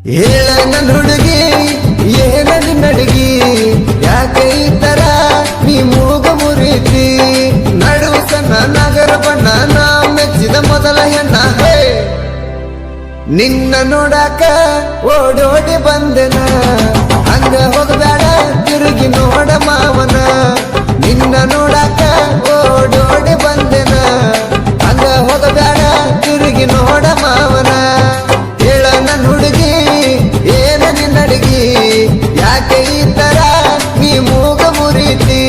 ಹೇಳ ನನ್ನ ಹುಡುಗಿ ಏನ ನಿನ್ನಡುಗಿ ಯಾಕೆ ಈ ತರ ನೀ ಮೂಗ ಮುರಿತಿ ನಡುವ ಸಣ್ಣ ನಗರ ಬಣ್ಣ ನಾ ಮೆಚ್ಚಿದ ಮೊದಲ ಹೆಣ್ಣ ಹೇ ನಿನ್ನ ನೋಡಾಕ ಓಡೋಡಿ ಬಂದೆನ ಹಂಗ ಹೋಗಬೇಡ ತಿರುಗಿ ನೋಡ ಮಾವನ ನಿನ್ನ ನೋಡಾಕ ಓಡೋಡಿ ಬಂದೆನ ಹಂಗ ಹೋಗಬೇಡ ತಿರುಗಿ ನೋಡ ಮಾವನ ಹೇಳ ನನ್ನ ಹುಡುಗಿ ಏನ ನಿನ್ನಡುಗಿ ಯಾಕೆ ಈ ತರ ನೀ ಮೂಗ ಮುರಿತಿ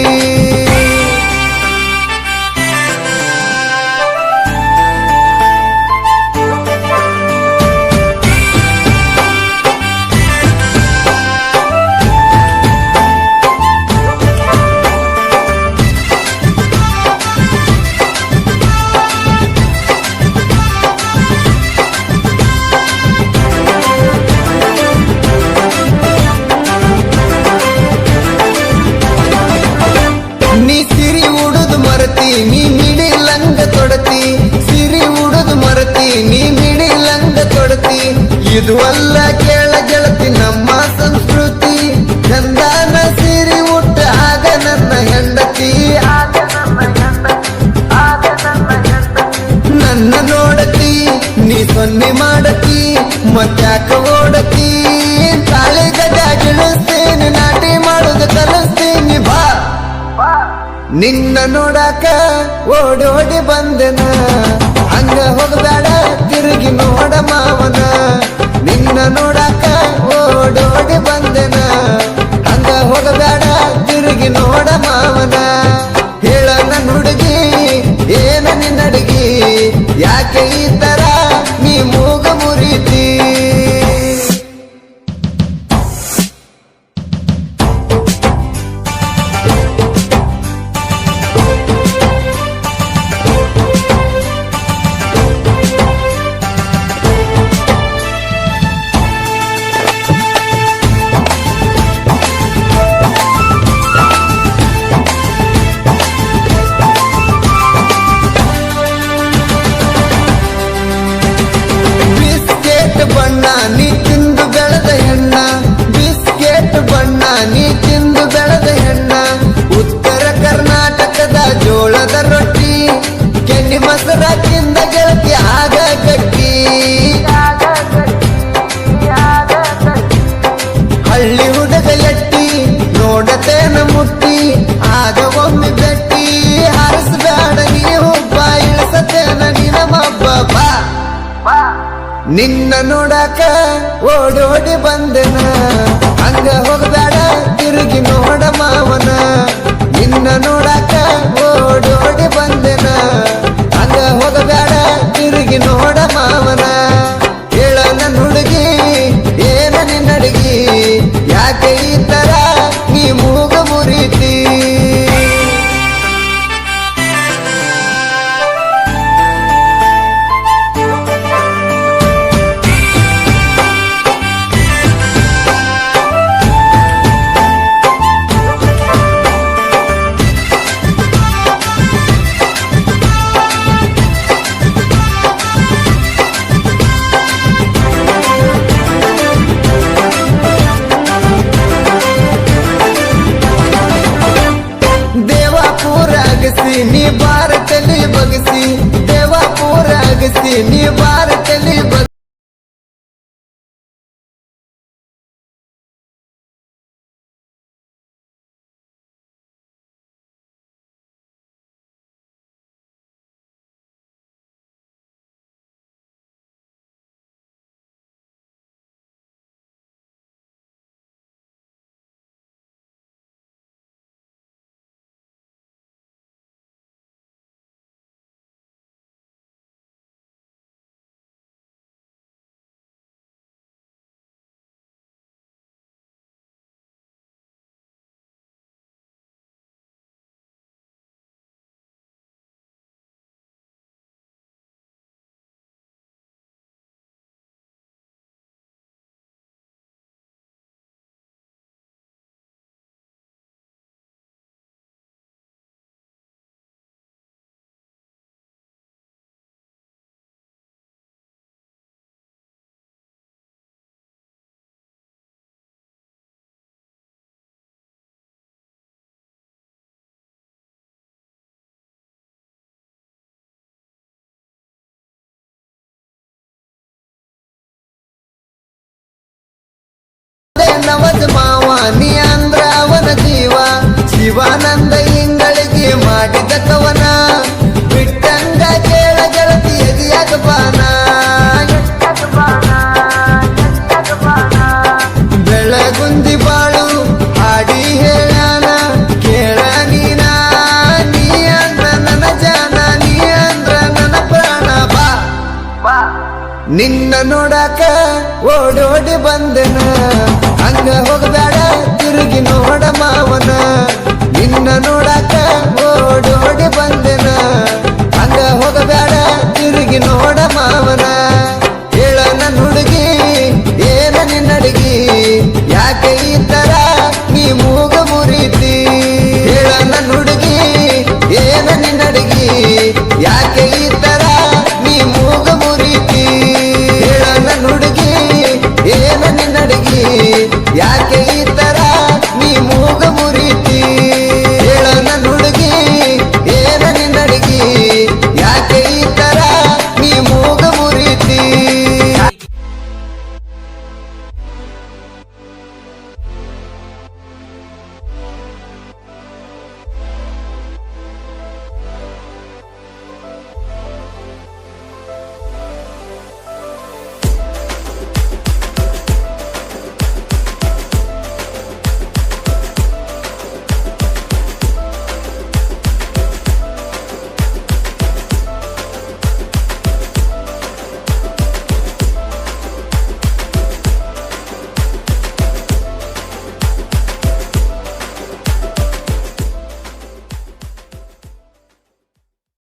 ನೀ ಸಿರಿ ಉಡುದು ಮರತಿ ನೀ ಮಿಡಿ ಲಂಗ ತೊಡತಿ ಸಿರಿ ಉಡುದು ಮರತಿ ನೀ ಮಿಡಿ ಲಂಗ ತೊಡತಿ ಇದು ಅಲ್ಲ ಕೇಳ ಗೆಳತಿ ನಮ್ಮ ಸಂಸ್ಕೃತಿ ಚಂದಾನ ಸಿರಿ ಉಟ್ಟ ಆಗ ನನ್ನ ಹೆಂಡತಿ ನನ್ನ ನೋಡತಿ ನೀ ಸೊನ್ನೆ ಮಾಡತಿ ಮತ್ತ್ಯಾಕ ಓಡತಿ ತಾಳಿ ಗಜ ಗಿಳಿಸ್ತೇನೆ ನಾಟಿ ಮಾಡುದು ಕಲಿಸ್ತೀನಿ ಬಾ ನಿನ್ನ ನೋಡಾಕ ಓಡೋಡಿ ಬಂದೆನ ಹಂಗ ಹೋಗಬೇಡ ತಿರುಗಿ ನೋಡ ಮಾವನ ನಿನ್ನ ನೋಡಾಕ ಓಡೋಡಿ ಬಂದೆನ ಹಂಗ ಹೋಗಬೇಡ ತಿರುಗಿ ನೋಡ ಮಾವನ ಹೇಳ ನನ್ನ ಹುಡುಗಿ ಏನ ನಿನ್ನಡುಗಿ ಯಾಕೆ ಈ ತರ ನೀ ಮೂಗ ಮುರಿತಿ ಬಣ್ಣ ನೀ ತಿಂದು ಬೆಳೆದ ಹೆಣ್ಣ ಬಿಸ್ಕೆಟ್ ಬಣ್ಣ ನೀ ತಿಂದು ಬೆಳೆದ ಹೆಣ್ಣ ಉತ್ತರ ಕರ್ನಾಟಕದ ಜೋಳದ ರೊಟ್ಟಿ ಕೆನ್ನಿ ಮೊಸರ ತಿಂದ ಗೆಳತಿ ಆಗ ಗಟ್ಟಿ ಹಳ್ಳಿ ಹುಡುಗ ಎಟ್ಟಿ ನೋಡತೇನ ಮುಟ್ಟಿ ಆಗ ಒಮ್ಮೆ ಬೆಟ್ಟಿ ಹಾರಿಸಬೇಡ ನೀವು ಬಾ ಇಳಿಸತೇನ ನಿನ ಮಬ್ಬ ಬಾ ನಿನ್ನ ನೋಡಾಕ ಓಡೋಡಿ ಬಂದೆನ ಹಂಗ ಹೋಗಬೇಡ ತಿರುಗಿ ನೋಡ ಮಾವನ ನಿನ್ನ ನೋಡಾಕ ಓಡೋಡಿ ಬಂದೆನ ಹಂಗ ಹೋಗಬೇಡ ತಿರುಗಿ ನೋಡ ಮಾವನ ಹೇಳ ನನ್ನ ಹುಡುಗಿ ಏನ ನಿನ್ನಡುಗಿ ಯಾಕೆ ಈ ತರ ನೀ ಮೂಗ ಮುರಿತಿ ದೇವಾಪುರ ಅಗಸಿ ನೀ ಭಾರತಲಿ ಬಗಸಿ ದೇವಾಪುರ ಅಗಸಿ ನೀ ಭಾರತಲಿ ಬಗಸಿ ಓಡೋಡಿ ಬಂದೆನ ಹಂಗ ಹೋಗಬೇಡ ತಿರುಗಿ ನೋಡ ಮಾವನ ನಿನ್ನ ನೋಡಾಕ ಓಡೋಡಿ ಬಂದೆನ ಹಂಗ ಹೋಗಬೇಡ ತಿರುಗಿ ನೋಡ ಮಾವನ